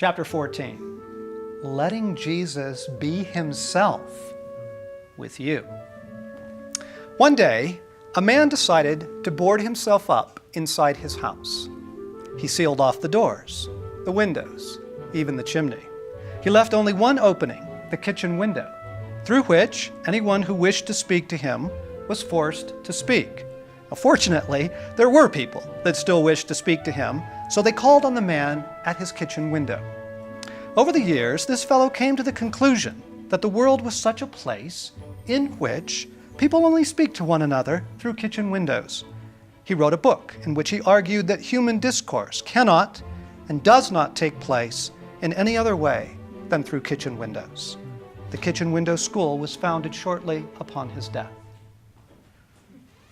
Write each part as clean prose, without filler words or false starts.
Chapter 14, letting Jesus be himself with you. One day, a man decided to board himself up inside his house. He sealed off the doors, the windows, even the chimney. He left only one opening, the kitchen window, through which anyone who wished to speak to him was forced to speak. Now, fortunately, there were people that still wished to speak to him, so they called on the man at his kitchen window. Over the years, this fellow came to the conclusion that the world was such a place in which people only speak to one another through kitchen windows. He wrote a book in which he argued that human discourse cannot and does not take place in any other way than through kitchen windows. The Kitchen Window School was founded shortly upon his death.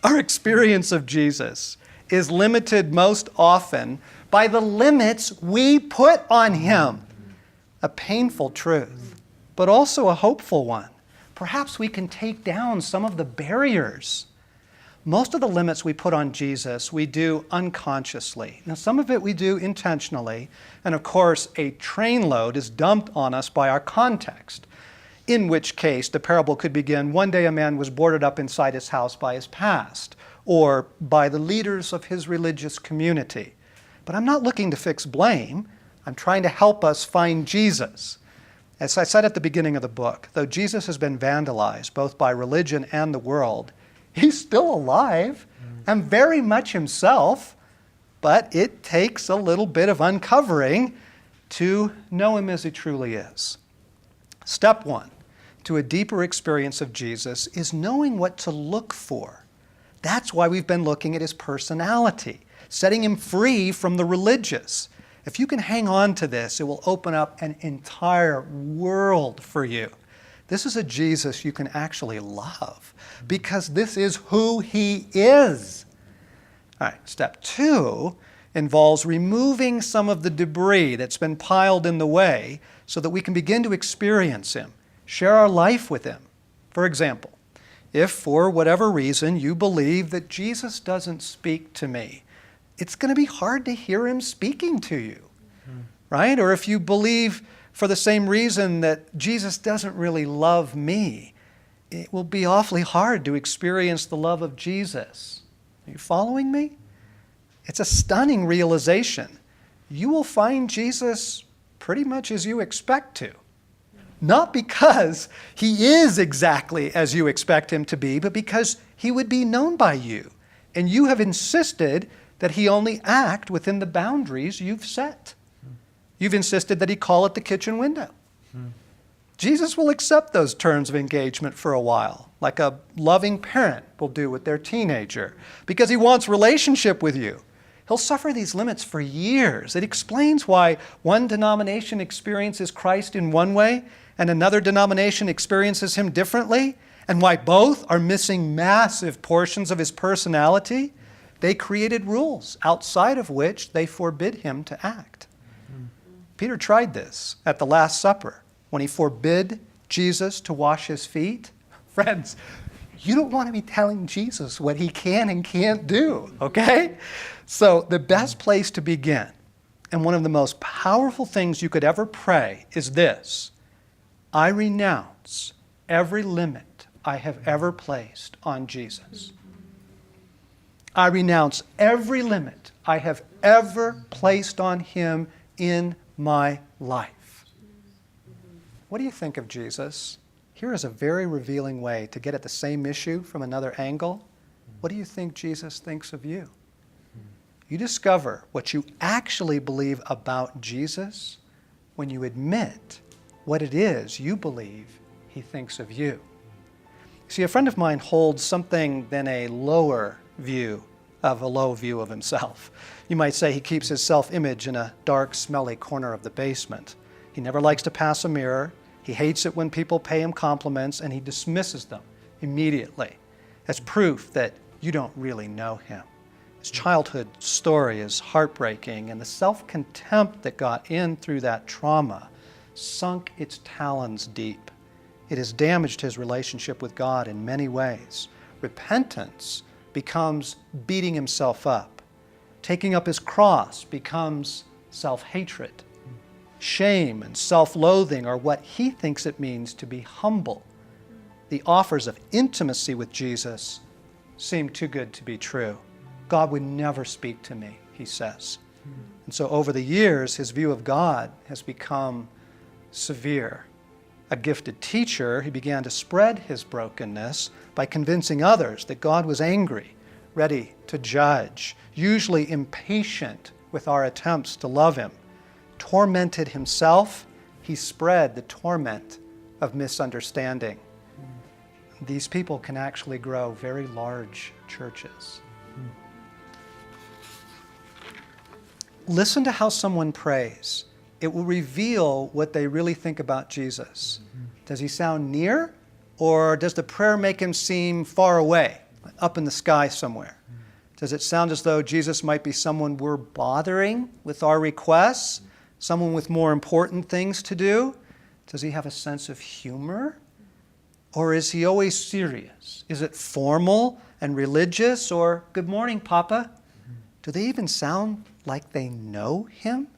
Our experience of Jesus is limited most often by the limits we put on him. A painful truth, but also a hopeful one. Perhaps we can take down some of the barriers. Most of the limits we put on Jesus, we do unconsciously. Now, some of it we do intentionally, and of course, a trainload is dumped on us by our context. In which case, the parable could begin, one day a man was boarded up inside his house by his past, or by the leaders of his religious community. But I'm not looking to fix blame. I'm trying to help us find Jesus. As I said at the beginning of the book, though Jesus has been vandalized both by religion and the world, he's still alive and very much himself, but it takes a little bit of uncovering to know him as he truly is. Step one to a deeper experience of Jesus is knowing what to look for. That's why we've been looking at his personality, setting him free from the religious. If you can hang on to this, it will open up an entire world for you. This is a Jesus you can actually love because this is who he is. All right, step two involves removing some of the debris that's been piled in the way so that we can begin to experience him, share our life with him. For example, if for whatever reason you believe that Jesus doesn't speak to me, it's going to be hard to hear him speaking to you, right? Or if you believe for the same reason that Jesus doesn't really love me, it will be awfully hard to experience the love of Jesus. Are you following me? It's a stunning realization. You will find Jesus pretty much as you expect to. Not because he is exactly as you expect him to be, but because he would be known by you. And you have insisted that he only act within the boundaries you've set. You've insisted that he call at the kitchen window. Jesus will accept those terms of engagement for a while, like a loving parent will do with their teenager, because he wants relationship with you. He'll suffer these limits for years. It explains why one denomination experiences Christ in one way and another denomination experiences him differently, and why both are missing massive portions of his personality. They created rules outside of which they forbid him to act. Peter tried this at the Last Supper when he forbid Jesus to wash his feet. Friends, you don't want to be telling Jesus what he can and can't do, okay? So the best place to begin, and one of the most powerful things you could ever pray, is this: I renounce every limit I have ever placed on Jesus. I renounce every limit I have ever placed on him in my life. What do you think of Jesus? Here is a very revealing way to get at the same issue from another angle. What do you think Jesus thinks of you? You discover what you actually believe about Jesus when you admit what it is you believe he thinks of you. See, a friend of mine holds something than a low view of himself. You might say he keeps his self-image in a dark, smelly corner of the basement. He never likes to pass a mirror. He hates it when people pay him compliments, and he dismisses them immediately as proof that you don't really know him. His childhood story is heartbreaking, and the self-contempt that got in through that trauma sunk its talons deep. It has damaged his relationship with God in many ways. Repentance becomes beating himself up. Taking up his cross becomes self-hatred. shame and self-loathing are what he thinks it means to be humble. The offers of intimacy with Jesus seem too good to be true. God would never speak to me, he says. And so over the years, his view of God has become severe. A gifted teacher, he began to spread his brokenness by convincing others that God was angry, ready to judge, usually impatient with our attempts to love him. Tormented himself, he spread the torment of misunderstanding. These people can actually grow very large churches. Listen to how someone prays. It will reveal what they really think about Jesus. Does he sound near, or does the prayer make him seem far away, up in the sky somewhere? Does it sound as though Jesus might be someone we're bothering with our requests, someone with more important things to do? Does he have a sense of humor? Or is he always serious? Is it formal and religious, or good morning, Papa? Do they even sound like they know him?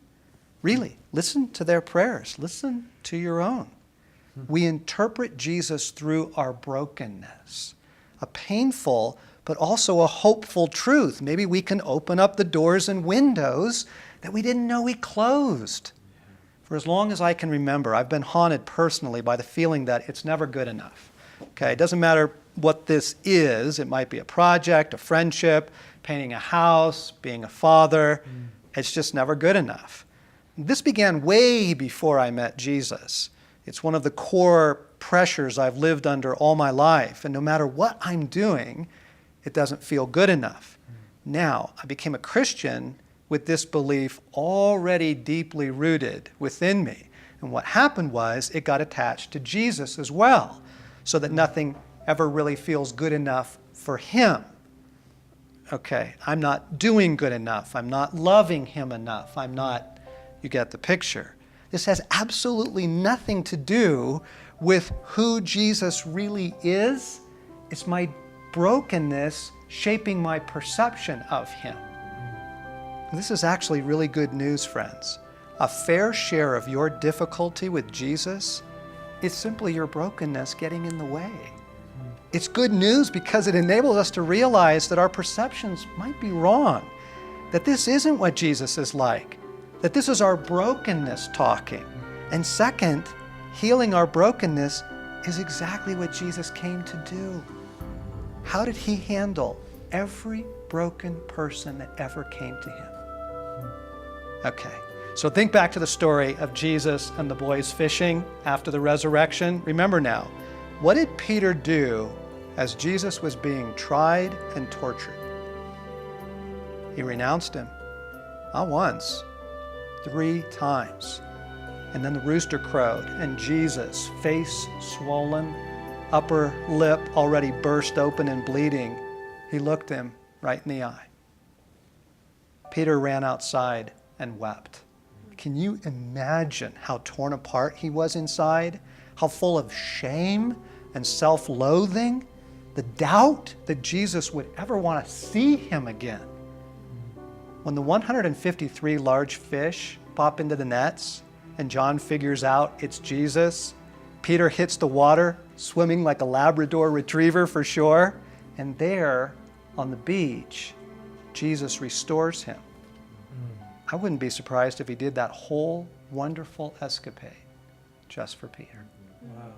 Really, listen to their prayers. Listen to your own. We interpret Jesus through our brokenness, a painful but also a hopeful truth. Maybe we can open up the doors and windows that we didn't know we closed. For as long as I can remember, I've been haunted personally by the feeling that it's never good enough. Okay, it doesn't matter what this is. It might be a project, a friendship, painting a house, being a father. It's just never good enough. This began way before I met Jesus. It's one of the core pressures I've lived under all my life. And no matter what I'm doing, it doesn't feel good enough. Now, I became a Christian with this belief already deeply rooted within me. And what happened was it got attached to Jesus as well, so that nothing ever really feels good enough for him. Okay, I'm not doing good enough. I'm not loving him enough. You get the picture. This has absolutely nothing to do with who Jesus really is. It's my brokenness shaping my perception of him. This is actually really good news, friends. A fair share of your difficulty with Jesus is simply your brokenness getting in the way. It's good news because it enables us to realize that our perceptions might be wrong, that this isn't what Jesus is like, that this is our brokenness talking. And second, healing our brokenness is exactly what Jesus came to do. How did he handle every broken person that ever came to him? Okay, so think back to the story of Jesus and the boys fishing after the resurrection. Remember now, what did Peter do as Jesus was being tried and tortured? He renounced him. Not once, 3 times. And then the rooster crowed, and Jesus, face swollen, upper lip already burst open and bleeding, he looked him right in the eye. Peter ran outside and wept. Can you imagine how torn apart he was inside? How full of shame and self-loathing? The doubt that Jesus would ever want to see him again. When the 153 large fish pop into the nets and John figures out it's Jesus, Peter hits the water, swimming like a Labrador retriever for shore, and there on the beach, Jesus restores him. I wouldn't be surprised if he did that whole wonderful escapade just for Peter. Wow.